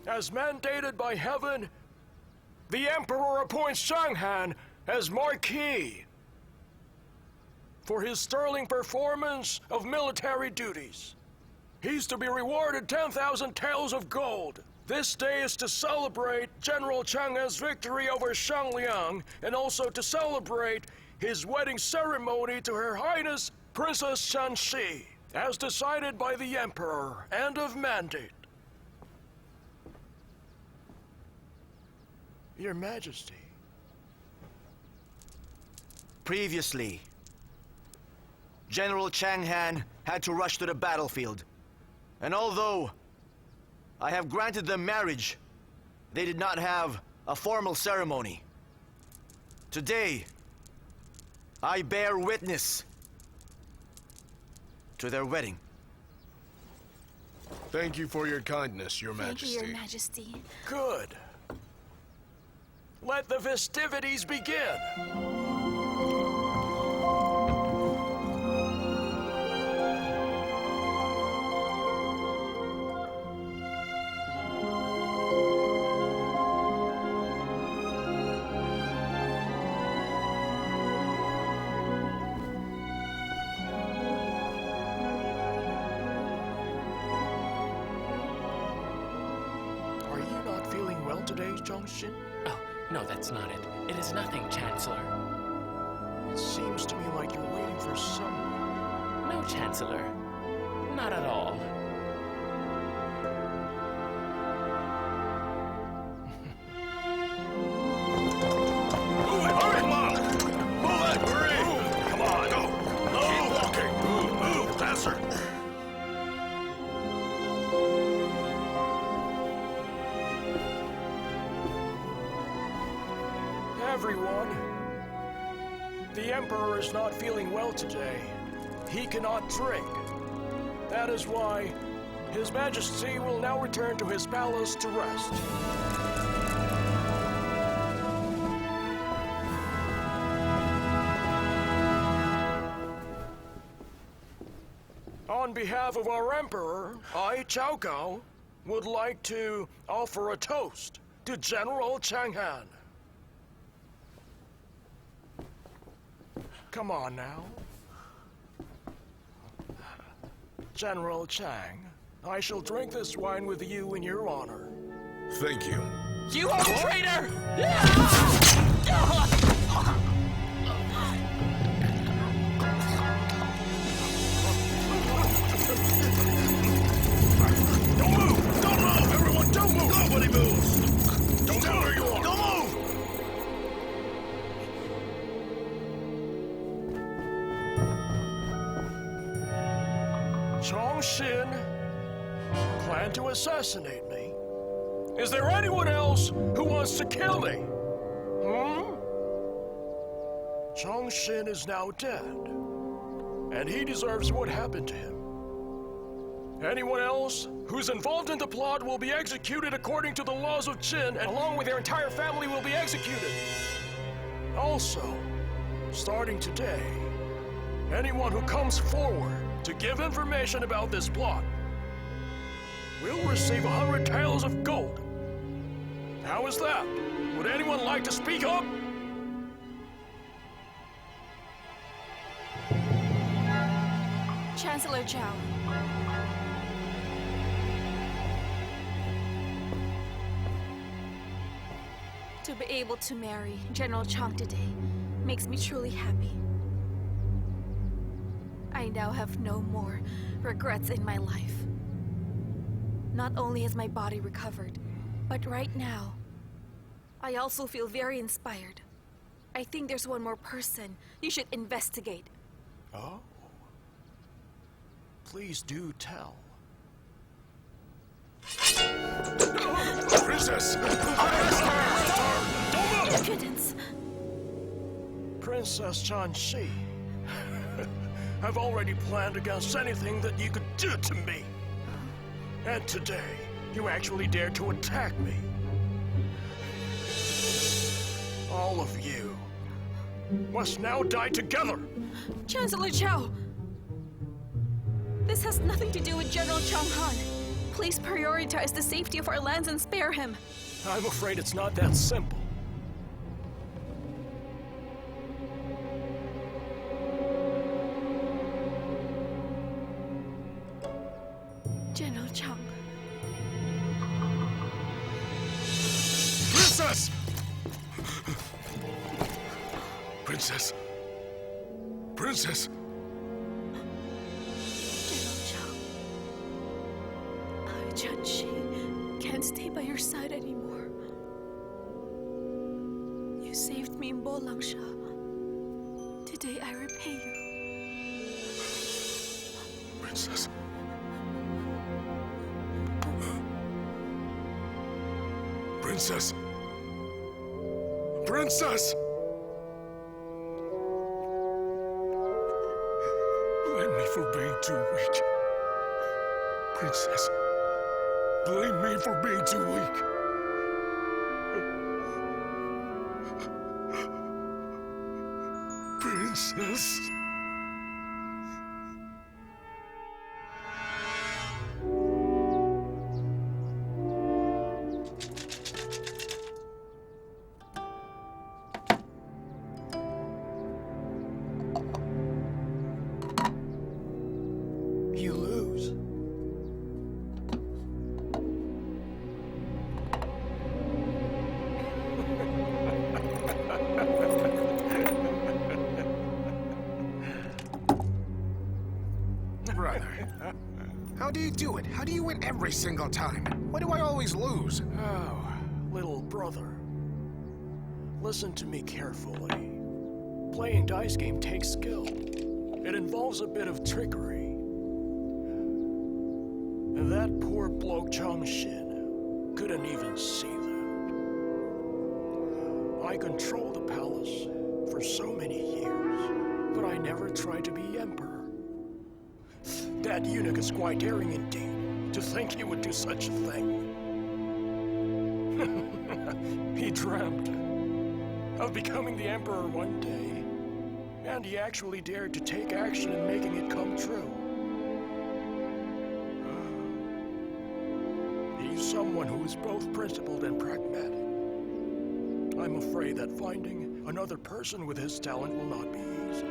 As mandated by heaven, the Emperor appoints Xiang Han as Marquis for his sterling performance of military duties. He's to be rewarded 10,000 taels of gold. This day is to celebrate General Chang Han's victory over Zhang Liang, and also to celebrate his wedding ceremony to Her Highness Princess Shanxi, as decided by the Emperor and of mandate. Your Majesty. Previously, General Chang Han had to rush to the battlefield. And although I have granted them marriage, they did not have a formal ceremony. Today, I bear witness to their wedding. Thank you for your kindness, Your Majesty. Thank you, Your Majesty. Good. Let the festivities begin. Are you not feeling well today, Zhang Xin? Oh, no, that's not it. It is nothing, Chancellor. It seems to me like you're waiting for someone. No, Chancellor. Not at all. Move it! Hurry! Come on! Move it! Hurry! Come on! Go! Keep walking! Move! Faster! everyone. The Emperor is not feeling well today. He cannot drink. That is why His Majesty will now return to his palace to rest. On behalf of our Emperor, I, Cao Cao, would like to offer a toast to General Chang Han. Come on now. General Chang, I shall drink this wine with you in your honor. Thank you. You are a traitor! Don't move! Don't move! Everyone, don't move! Nobody moves! Don't move where you are! Don't move! Zhang Xin planned to assassinate me. Is there anyone else who wants to kill me? Zhang Xin is now dead, and he deserves what happened to him. Anyone else who's involved in the plot will be executed according to the laws of Qin, and along with their entire family will be executed. Also, starting today, anyone who comes forward to give information about this plot will receive 100 taels of gold. How is that? Would anyone like to speak up? Chancellor Zhao. To be able to marry General Chang today makes me truly happy. I now have no more regrets in my life. Not only has my body recovered, but right now, I also feel very inspired. I think there's one more person you should investigate. Oh. Please do tell. Princess! Impudence! Princess Chan Shi, I've already planned against anything that you could do to me. And today, you actually dared to attack me. All of you must now die together. Chancellor Zhao! This has nothing to do with General Chang Han. Please prioritize the safety of our lands and spare him. I'm afraid it's not that simple. General Chang. Princess! Princess! Princess! General Chang. I, Chen Shi, can't stay by your side anymore. You saved me in Bolangsha. Today I repay you. Princess. Princess! Princess! Blame me for being too weak. Princess, blame me for being too weak. Princess. You lose. Brother, how do you do it? How do you win every single time? Why do I always lose? Oh, little brother. Listen to me carefully. Playing dice game takes skill. It involves a bit of trickery. And that poor bloke Chang Xin couldn't even see that. I controlled the palace for so many years, but I never tried to be emperor. That eunuch is quite daring indeed, to think he would do such a thing. He dreamt of becoming the emperor one day, and he actually dared to take action in making it come true. He's someone who is both principled and pragmatic. I'm afraid that finding another person with his talent will not be easy.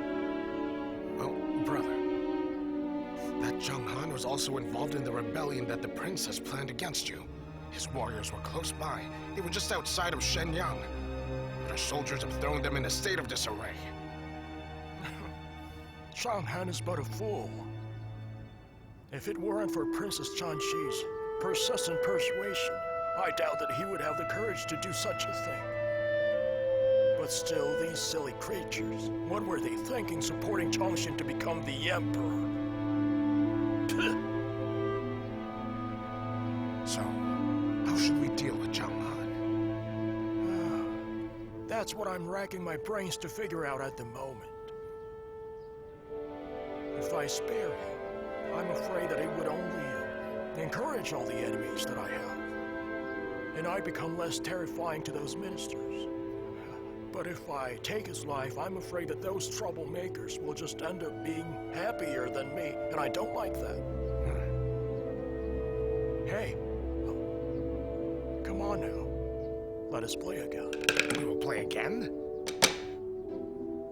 Well, brother, that Zhang Han was also involved in the rebellion that the princess planned against you. His warriors were close by. They were just outside of Shenyang. But our soldiers have thrown them in a state of disarray. Zhang Han is but a fool. If it weren't for Princess Chanxi's persistent persuasion, I doubt that he would have the courage to do such a thing. But still, these silly creatures, what were they thinking supporting Chongqing to become the emperor? So, how should we deal with Zhang Han? That's what I'm racking my brains to figure out at the moment. If I spare him, I'm afraid that it would only encourage all the enemies that I have. And I become less terrifying to those ministers. But if I take his life, I'm afraid that those troublemakers will just end up being happier than me, and I don't like that. Hey, come on now. Let us play again. We will play again?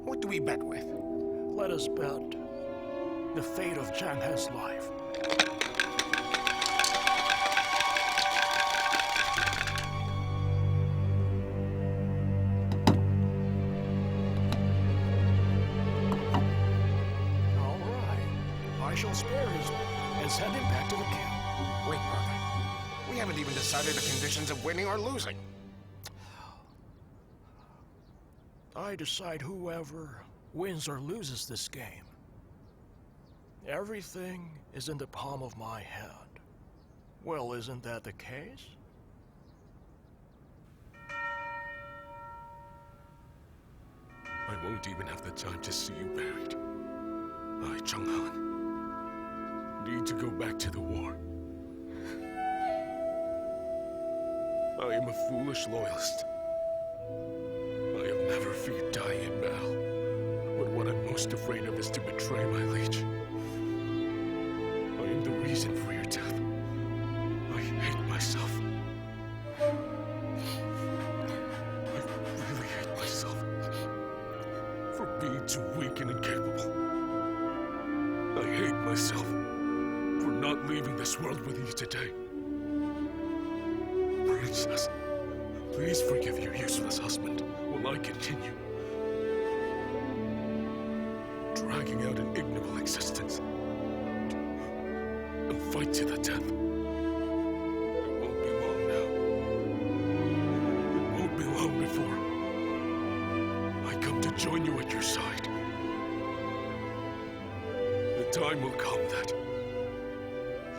What do we bet with? Let us bet the fate of Zhang He's life. I shall spare his life and send him back to the camp. Wait, brother. We haven't even decided the conditions of winning or losing. I decide whoever wins or loses this game. Everything is in the palm of my hand. Well, isn't that the case? I won't even have the time to see you buried. I, Zhang Han, need to go back to the war. I am a foolish loyalist. I have never feared dying in battle. But what I'm most afraid of is to betray my liege. I am the reason for your death. I hate myself. I really hate myself. For being too weak and incapable. I hate myself for not leaving this world with you today. Princess, please forgive your useless husband while I continue dragging out an ignoble existence and fight to the death. It won't be long now. It won't be long before I come to join you at your side. The time will come that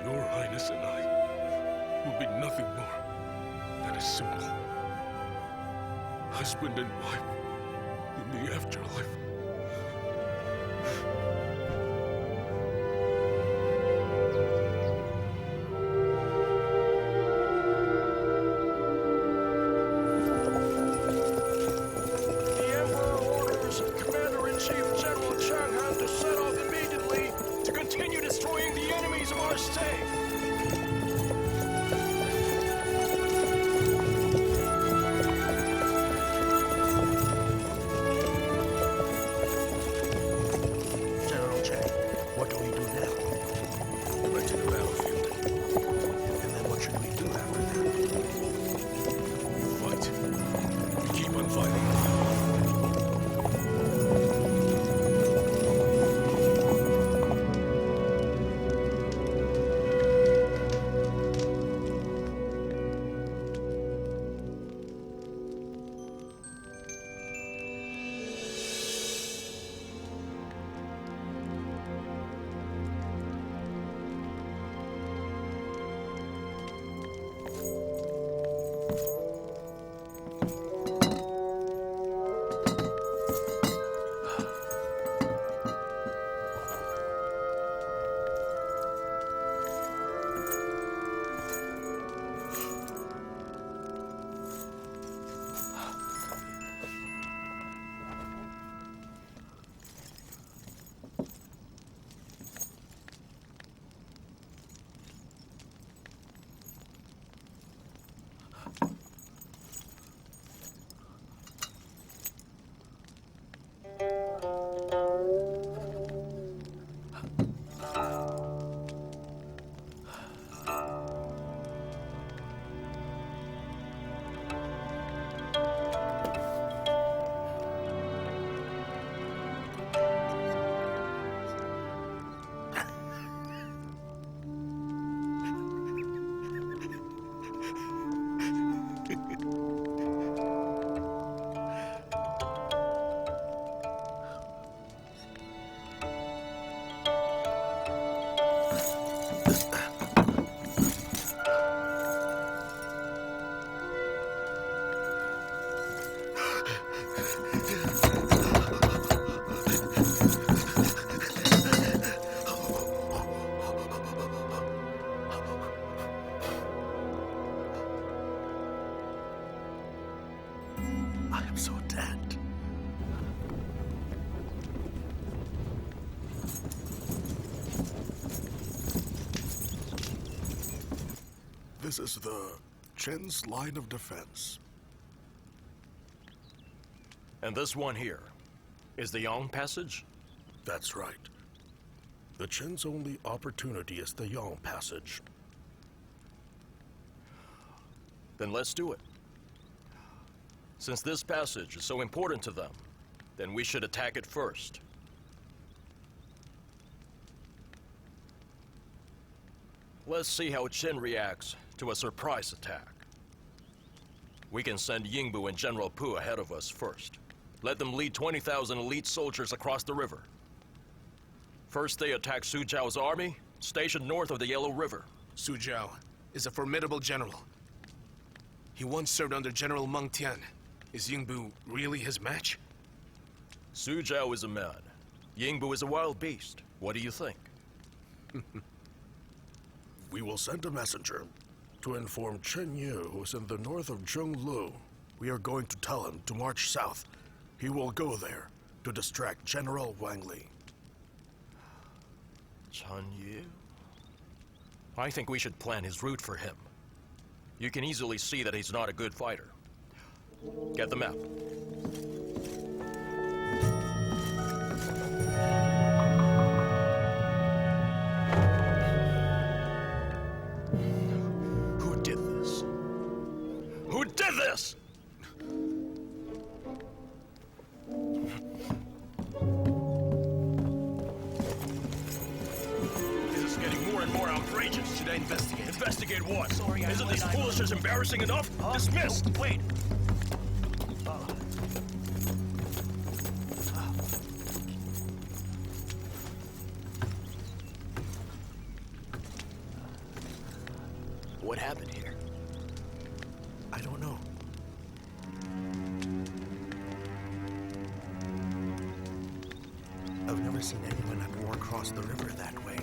Your Highness and I will be nothing more than a simple husband and wife in the afterlife. The Emperor orders Commander-in-Chief General Zhang Han to set off immediately to continue destroying the enemies of our state. I'm so dead. This is the Chen's line of defense. And this one here is the Yang Passage? That's right. The Chen's only opportunity is the Yang Passage. Then let's do it. Since this passage is so important to them, then we should attack it first. Let's see how Qin reacts to a surprise attack. We can send Yingbu and General Pu ahead of us first. Let them lead 20,000 elite soldiers across the river. First they attack Su Zhao's army, stationed north of the Yellow River. Su Zhao is a formidable general. He once served under General Meng Tian. Is Yingbu really his match? Su Zhao is a man. Yingbu is a wild beast. What do you think? We will send a messenger to inform Chen Yu, who's in the north of Zhonglu. We are going to tell him to march south. He will go there to distract General Wang Li. Chen Yu? I think we should plan his route for him. You can easily see that he's not a good fighter. Get the map. Who did this? Who did this? This is getting more and more outrageous. Should I investigate? Investigate what? Sorry, Isn't this foolishness embarrassing enough? Dismissed! Wait. What happened here? I don't know. I've never seen anyone at war cross the river that way.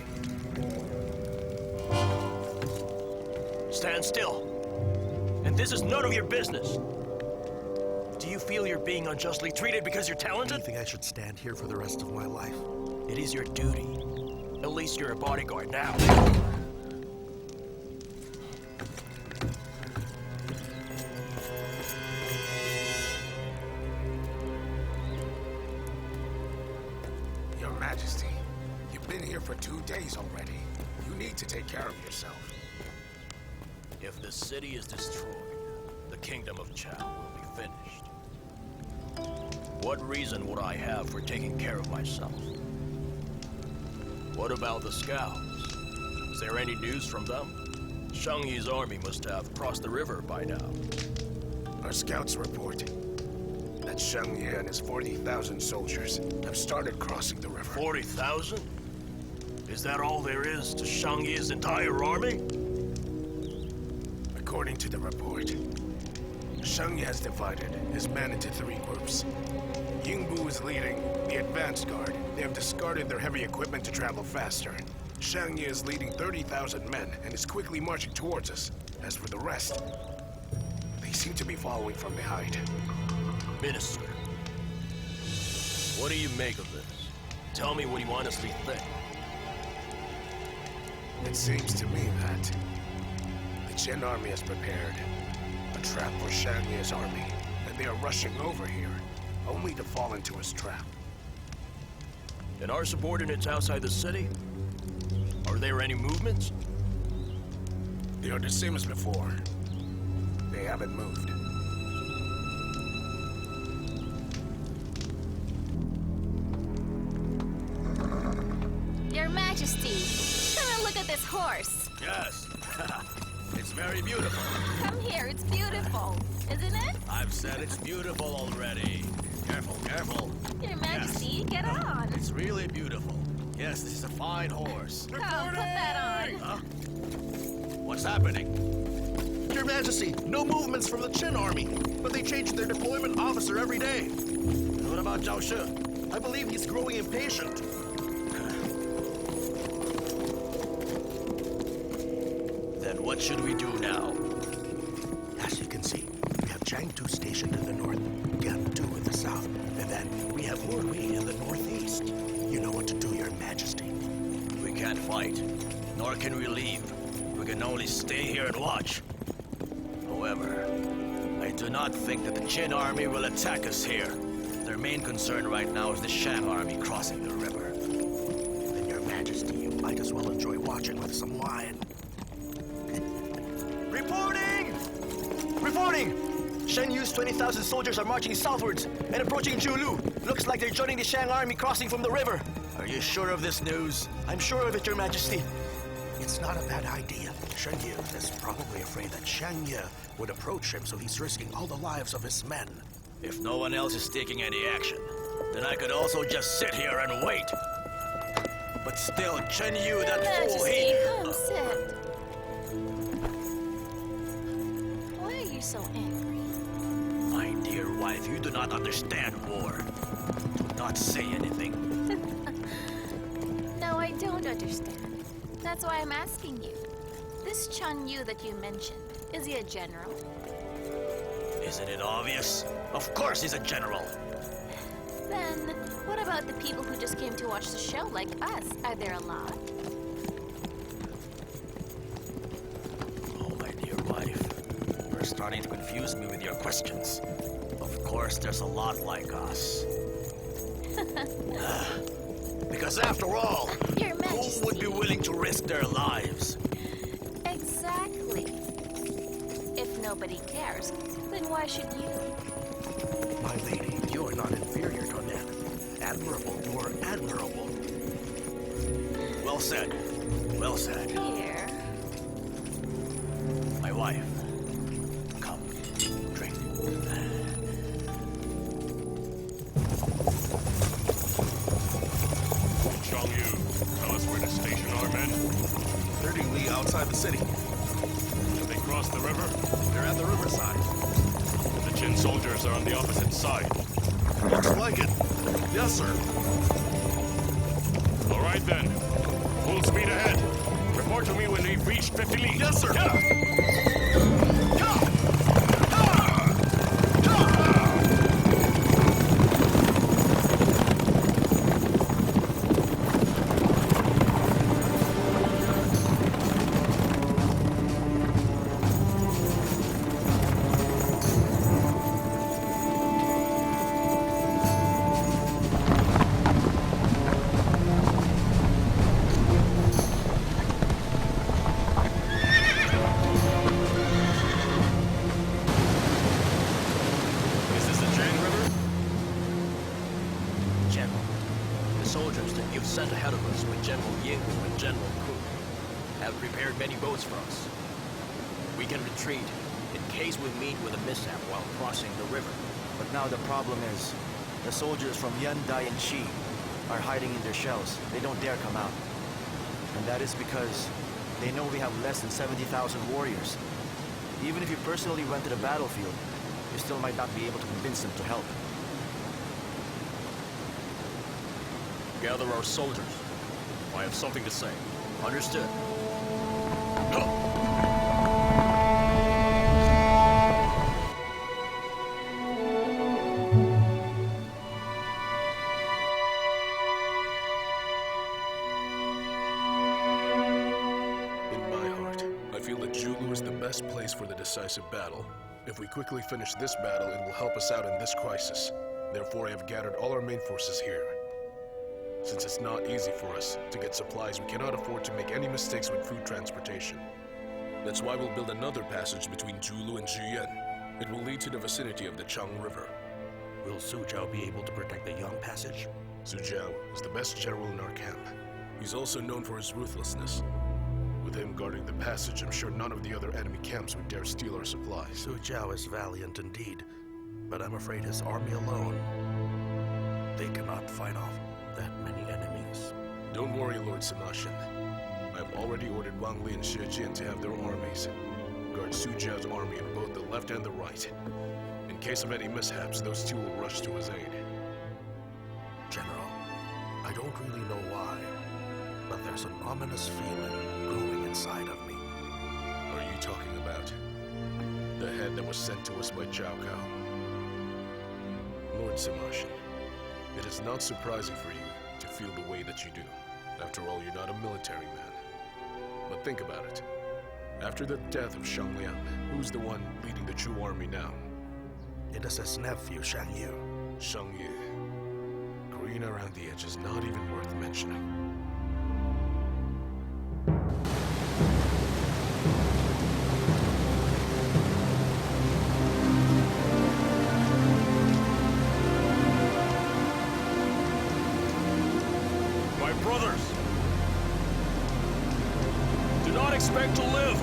Stand still. And this is none of your business. Do you feel you're being unjustly treated because you're Do talented? you think I should stand here for the rest of my life? It is your duty. At least you're a bodyguard now. Your Majesty, you've been here for 2 days already. You need to take care of yourself. If the city is destroyed, the kingdom of Chao will be finished. What reason would I have for taking care of myself? What about the scouts? Is there any news from them? Xiang Yi's army must have crossed the river by now. Our scouts report that Xiang Yu and his 40,000 soldiers have started crossing the river. 40,000? Is that all there is to Xiang Yi's entire army? According to the report, Xiang Yu has divided his men into 3 groups. Yingbu is leading the advance guard. They have discarded their heavy equipment to travel faster. Xiang Yu is leading 30,000 men and is quickly marching towards us. As for the rest, they seem to be following from behind. Minister, what do you make of this? Tell me what you honestly think. It seems to me that the Qin army has prepared a trap for Xiang Yu's army, and they are rushing over here, only to fall into his trap. And our subordinates outside the city? Are there any movements? They are the same as before. They haven't moved. Your Majesty, come and look at this horse. Yes. It's very beautiful. Come here, it's beautiful, isn't it? I've said it's beautiful already. Careful, careful. Your Majesty, get on. It's really beautiful. Yes, this is a fine horse. Come, put that on. Huh? What's happening? Your Majesty, no movements from the Qin army, but they change their deployment officer every day. And what about Zhao She? I believe he's growing impatient. Then what should we do now? As you can see, we have Chen Xiang Tu stationed in the north, Gan Tu in the south, and then we have Huo Qing in the northeast. You know what to do, Your Majesty. We can't fight, nor can we leave. We can only stay here and watch. However, I do not think that the Qin army will attack us here. Their main concern right now is the Shang army crossing the river. Then, Your Majesty, you might as well enjoy watching with some wine. Reporting! Reporting! Chen Yu's 20,000 soldiers are marching southwards and approaching Julu. Looks like they're joining the Shang army crossing from the river. Are you sure of this news? I'm sure of it, Your Majesty. It's not a bad idea. Chen Yu is probably afraid that Xiang Yu would approach him, so he's risking all the lives of his men. If no one else is taking any action, then I could also just sit here and wait. But still, Chen Yu, that fool, Majesty, come sit. Why are you so angry? My dear wife, you do not understand war. Do not say anything. No, I don't understand. That's why I'm asking you. This Chen Yu that you mentioned, is he a general? Isn't it obvious? Of course he's a general. Then, what about the people who just came to watch the show like us? Are there a lot? Oh, my dear wife, you're starting to confuse me with your questions. Of course there's a lot like us. Because after all, Your Majesty. who would be willing to risk their lives? Exactly. If nobody cares, then why should you? My lady, you are not inferior to them. Admirable, you are admirable. Well said. Well said. Here. My wife. Come, drink. Xiang Yu, tell us where to station our men. 30 li outside the city. Have they crossed the river? They're at the riverside. The Qin soldiers are on the opposite side. Looks like it. Yes, sir. All right then. Full speed ahead. Report to me when they've reached 50 li. Yes, sir. Is this the Jang River? General, the soldiers that you've sent ahead of us with General Ying and General Ku have prepared many boats for us. We can retreat in case we meet with a mishap while crossing the river. But now the problem is, the soldiers from Yan, Dai, and Qi are hiding in their shells. They don't dare come out. And that is because they know we have less than 70,000 warriors. Even if you personally went to the battlefield, you still might not be able to convince them to help. Gather our soldiers. I have something to say. Understood. In my heart, I feel that Julu is the best place for the decisive battle. If we quickly finish this battle, it will help us out in this crisis. Therefore, I have gathered all our main forces here. Since it's not easy for us to get supplies, we cannot afford to make any mistakes with food transportation. That's why we'll build another passage between Julu and Juyen. It will lead to the vicinity of the Chang River. Will Su Zhao be able to protect the Yang Passage? Su Zhao is the best general in our camp. He's also known for his ruthlessness. With him guarding the passage, I'm sure none of the other enemy camps would dare steal our supplies. Su Zhao is valiant indeed, but I'm afraid his army alone, they cannot fight off that many enemies. Don't worry, Lord Samashin. I have already ordered Wang Li and Xie Jin to have their armies guard Su Zhao's army in both the left and the right. In case of any mishaps, those two will rush to his aid. General, I don't really know why, but there's an ominous feeling growing inside of me. Are you talking about The head that was sent to us by Cao Cao. Lord Simashin, it is not surprising for you to feel the way that you do. After all, you're not a military man. But think about it. After the death of Xiang Liang, who's the one leading the true army now? It is his nephew, Xiang Yu. Xiang Yu. Green around the edge is not even worth mentioning. My brothers, do not expect to live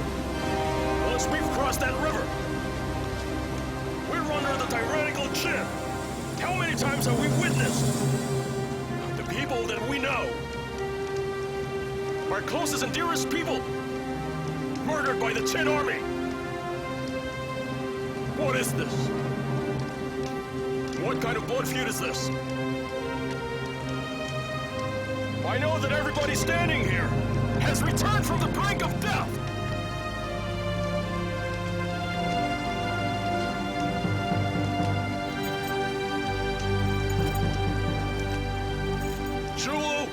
once we've crossed that river. We're under the tyrannical Qin. How many times have we witnessed the people that we know, our closest and dearest people, murdered by the Qin army? What is this? What kind of blood feud is this? I know that everybody standing here has returned from the brink of death. Chulu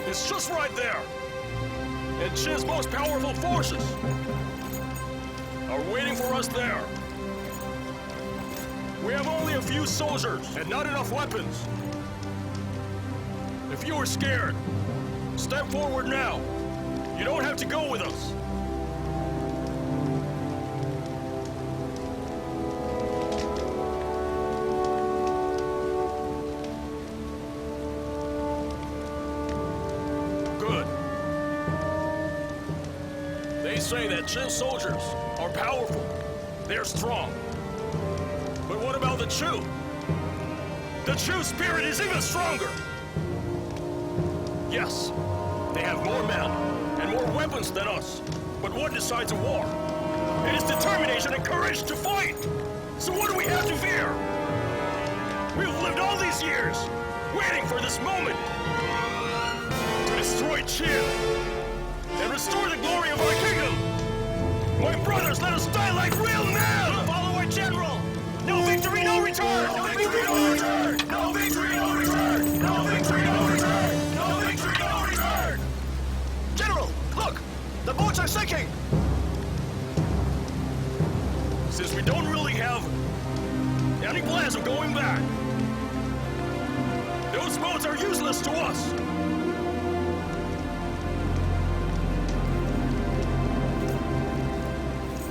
is just right there. And Qin's most powerful forces are waiting for us there. We have only a few soldiers and not enough weapons. If you are scared, step forward now. You don't have to go with us. Good. They say that Qin soldiers are powerful. They're strong. But what about the Chu? The Chu spirit is even stronger. Yes, they have more men and more weapons than us. But what decides a war? It is determination and courage to fight! So what do we have to fear? We've lived all these years, waiting for this moment to destroy Qin and restore the glory of our kingdom! My brothers, let us die like real men! Follow our general! No victory, no return! No victory, no return! No victory, no return! No victory, no return! General, look! The boats are sinking! Since we don't really have any plans of going back, those boats are useless to us.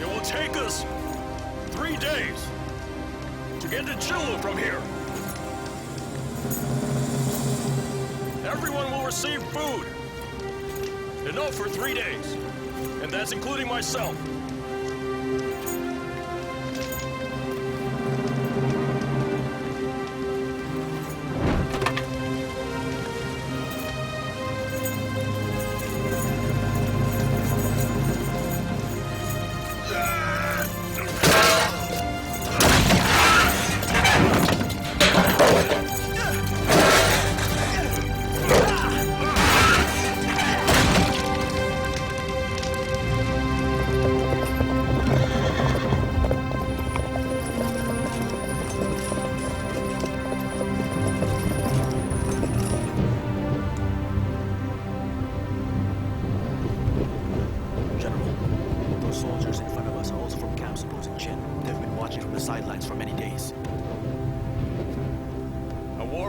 It will take us 3 days to get to Chulu from here. Everyone will receive food. Enough for 3 days. And that's including myself.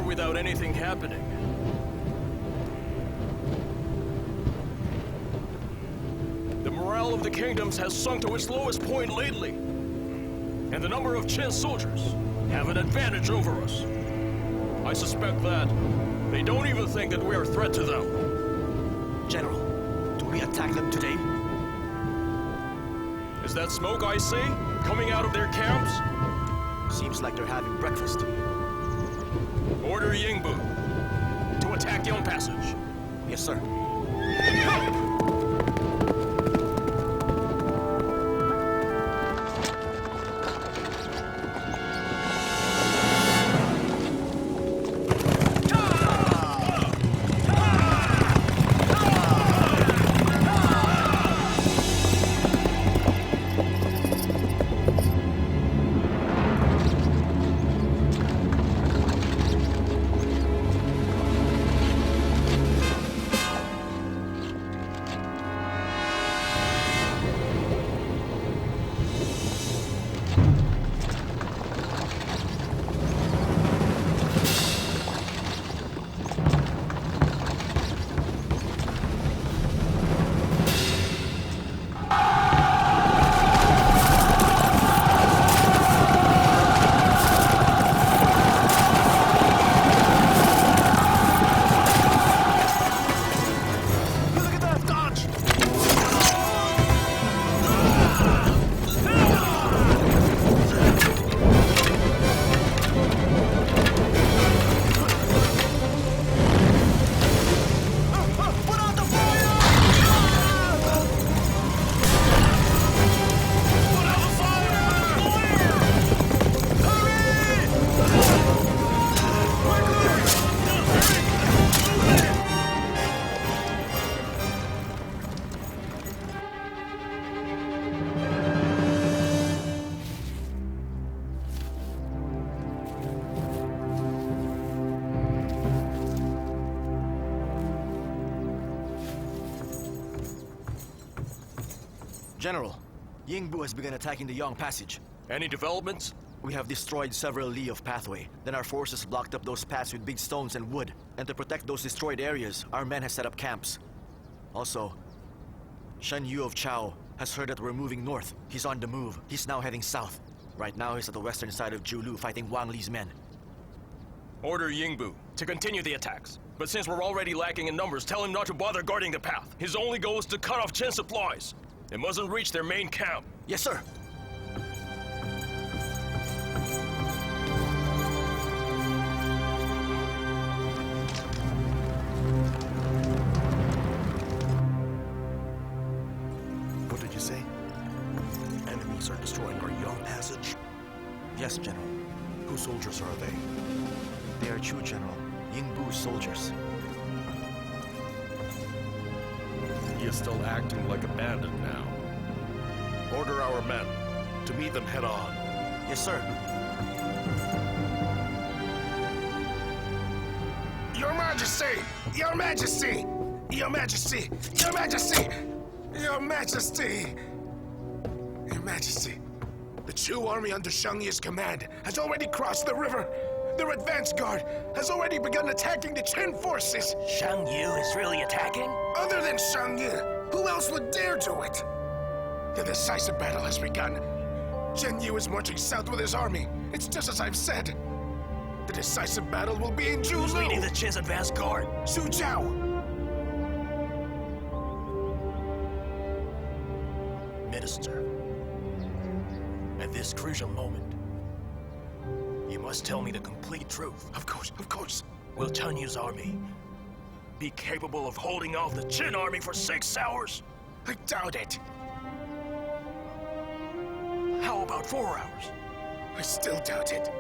Without anything happening. The morale of the kingdoms has sunk to its lowest point lately, and the number of Qin soldiers have an advantage over us. I suspect that they don't even think that we are a threat to them. General, do we attack them today? Is that smoke I see coming out of their camps? Seems like they're having breakfast. Order Ying to attack Yong Passage. Yes, sir. General, Ying has begun attacking the Yang Passage. Any developments? We have destroyed several li of pathway. Then our forces blocked up those paths with big stones and wood. And to protect those destroyed areas, our men have set up camps. Also, Chen Yu of Chao has heard that we're moving north. He's on the move. He's now heading south. Right now, he's at the western side of Julu fighting Wang Li's men. Order Yingbu to continue the attacks. But since we're already lacking in numbers, tell him not to bother guarding the path. His only goal is to cut off Qin supplies. It mustn't reach their main camp. Yes, sir. What did you say? Enemies are destroying our Yang Passage? Yes, General. Whose soldiers are they? They are Chu, General. Yingbu's soldiers. He is still acting like a bandit now. Order our men to meet them head on. Yes, sir. Your Majesty! Your Majesty! Your Majesty! Your Majesty! Your Majesty! Your Majesty! The Chu army under Xiang Yu's command has already crossed the river. Their advance guard has already begun attacking the Qin forces. Xiang Yu is really attacking? Other than Xiang Yu, who else would dare do it? The decisive battle has begun. Chen Yu is marching south with his army. It's just as I've said. The decisive battle will be in Julu. Who's leading the Qin's advance guard? Su Zhao. Minister, at this crucial moment, you must tell me the complete truth. Of course. Will Chen Yu's army be capable of holding off the Qin army for 6 hours? I doubt it. How about 4 hours? I still doubt it.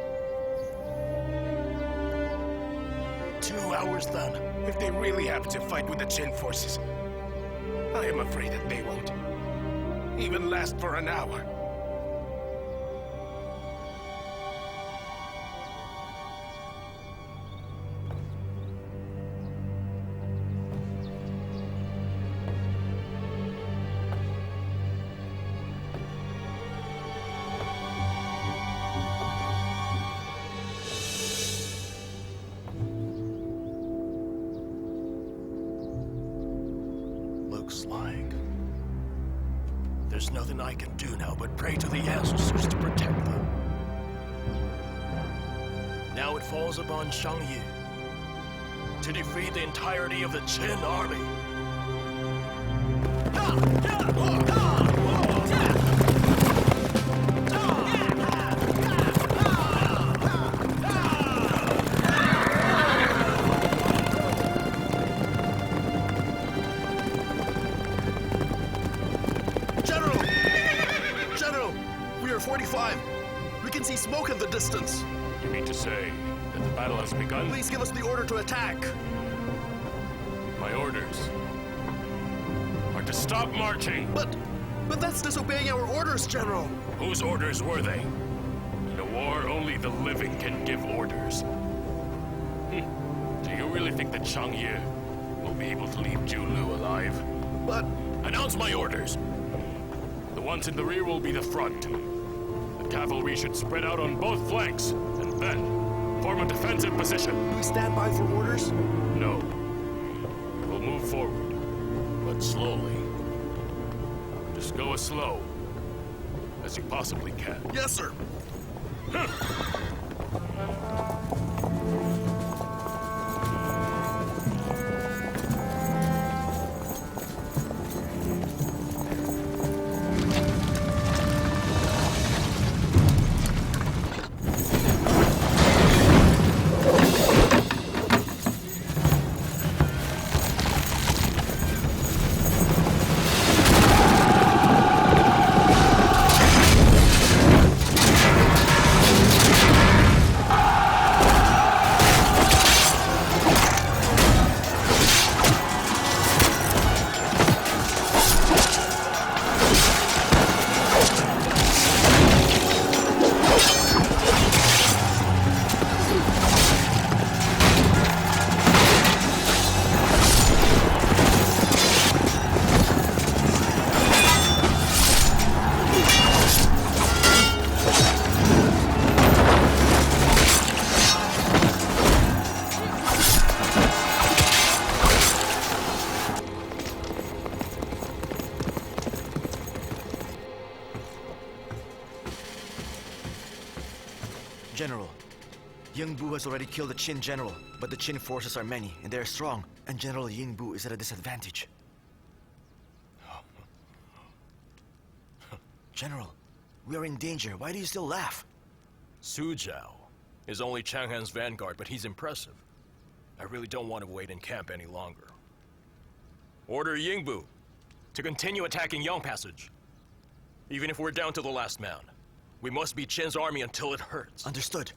2 hours then? If they really have to fight with the Qin forces, I am afraid that they won't even last for an hour. Looks like there's nothing I can do now but pray to the ancestors to protect them. Now it falls upon Xiang Yu to defeat the entirety of the Qin army. Smoke in the distance. You mean to say that the battle has begun? Please give us the order to attack. My orders are to stop marching. But that's disobeying our orders, General. Whose orders were they? In a war, only the living can give orders. Do you really think that Xiang Yu will be able to leave Julu alive? But announce my orders. The ones in the rear will be the front. Cavalry should spread out on both flanks, and then form a defensive position. Do we stand by for orders? No. We'll move forward, but slowly. Just go as slow as you possibly can. Yes, sir. General, Ying Bu has already killed the Qin general, but the Qin forces are many, and they are strong, and General Ying Bu is at a disadvantage. General, we are in danger. Why do you still laugh? Su Zhao is only Chang Han's vanguard, but he's impressive. I really don't want to wait in camp any longer. Order Ying Bu to continue attacking Yang Passage. Even if we're down to the last man, we must beat Qin's army until it hurts. Understood.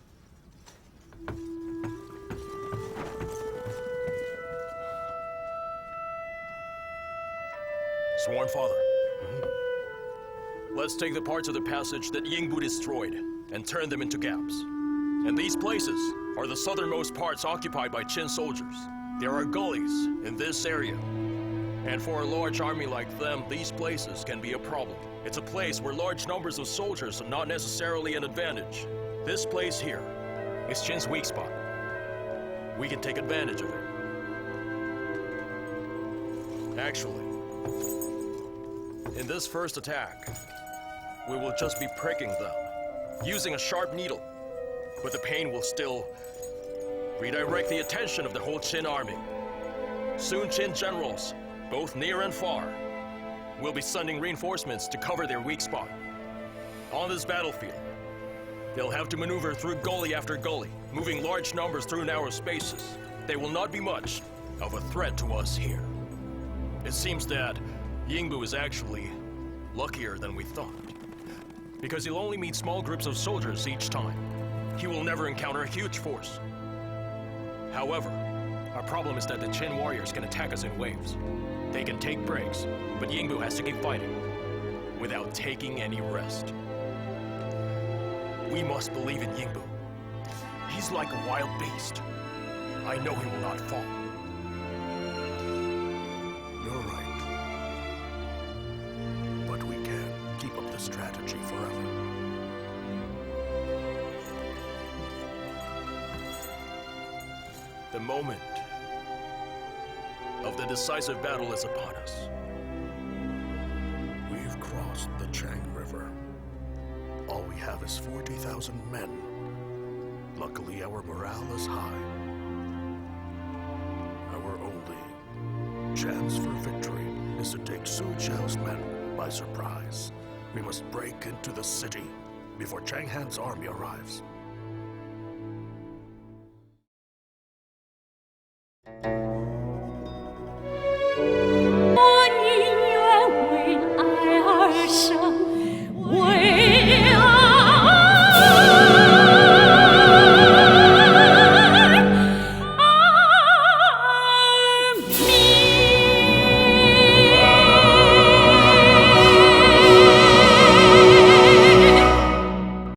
Sworn Father. Let's take the parts of the passage that Ying Bu destroyed and turn them into gaps. And these places are the southernmost parts occupied by Qin soldiers. There are gullies in this area. And for a large army like them, these places can be a problem. It's a place where large numbers of soldiers are not necessarily an advantage. This place here is Qin's weak spot. We can take advantage of it. Actually, in this first attack, we will just be pricking them, using a sharp needle. But the pain will still redirect the attention of the whole Qin army. Soon Qin generals, both near and far, will be sending reinforcements to cover their weak spot. On this battlefield, they'll have to maneuver through gully after gully, moving large numbers through narrow spaces. They will not be much of a threat to us here. It seems that Ying Bu is actually luckier than we thought, because he'll only meet small groups of soldiers each time. He will never encounter a huge force. However, our problem is that the Qin warriors can attack us in waves. They can take breaks, but Ying Bu has to keep fighting without taking any rest. We must believe in Ying Bu. He's like a wild beast. I know he will not fall. You're right. But we can't keep up this strategy forever. The moment of the decisive battle is upon us. We've crossed the Chang River. All we have is 40,000 men. Luckily, our morale is high. Our only chance for victory is to take Su Zhao's men by surprise. We must break into the city before Chang Han's army arrives.